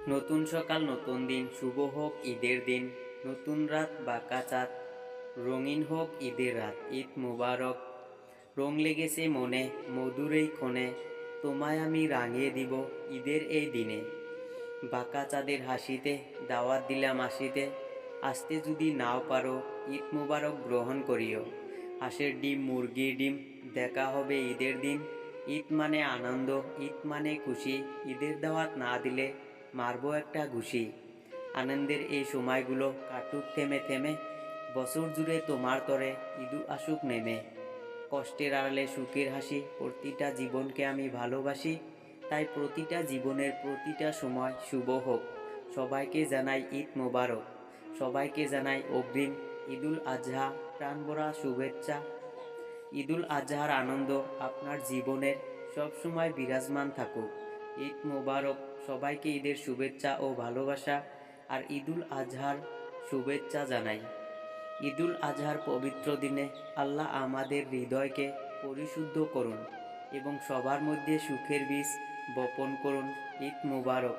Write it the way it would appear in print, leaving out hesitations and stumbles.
নতুন সকাল নতুন দিন, শুভ হোক ঈদের দিন। নতুন রাত বাঁকা চাঁদ, রঙিন হোক ঈদের রাত। ঈদ মুবারক। রং লেগেছে মনে মধুর এই ক্ষণে, তোমায় আমি রাঙিয়ে দিব ঈদের এই দিনে। বাঁকা চাঁদের হাসিতে দাওয়াত দিলাম আসিতে, আসতে যদি নাও পারো ঈদ মুবারক গ্রহণ করিও। হাঁসের ডিম মুরগির ডিম, দেখা হবে ঈদের দিন। ঈদ মানে আনন্দ, ঈদ মানে খুশি, ঈদের দাওয়াত না দিলে মারবো একটা ঘুষি। আনন্দের এই সময়গুলো কাটুক থেমে থেমে, বছর জুড়ে তোমার তরে ঈদু আসুক নেমে। কষ্টের আড়ালে সুখের হাসি, প্রতিটা জীবনকে আমি ভালোবাসি। তাই প্রতিটা জীবনের প্রতিটা সময় শুভ হোক। সবাইকে জানাই ঈদ মোবারক, সবাইকে জানাই অগ্রিম ঈদুল আজহা প্রাণভরা শুভেচ্ছা। ঈদুল আজহার আনন্দ আপনার জীবনের সব সময় বিরাজমান থাকুক। ঈদ মোবারক। সবাইকে ঈদের শুভেচ্ছা ও ভালোবাসা আর ঈদুল আজহার শুভেচ্ছা জানাই। ঈদুল আজহার পবিত্র দিনে আল্লাহ আমাদের হৃদয়কে পরিশুদ্ধ করুন এবং সবার মধ্যে সুখের বীজ বপন করুন। ঈদ মোবারক।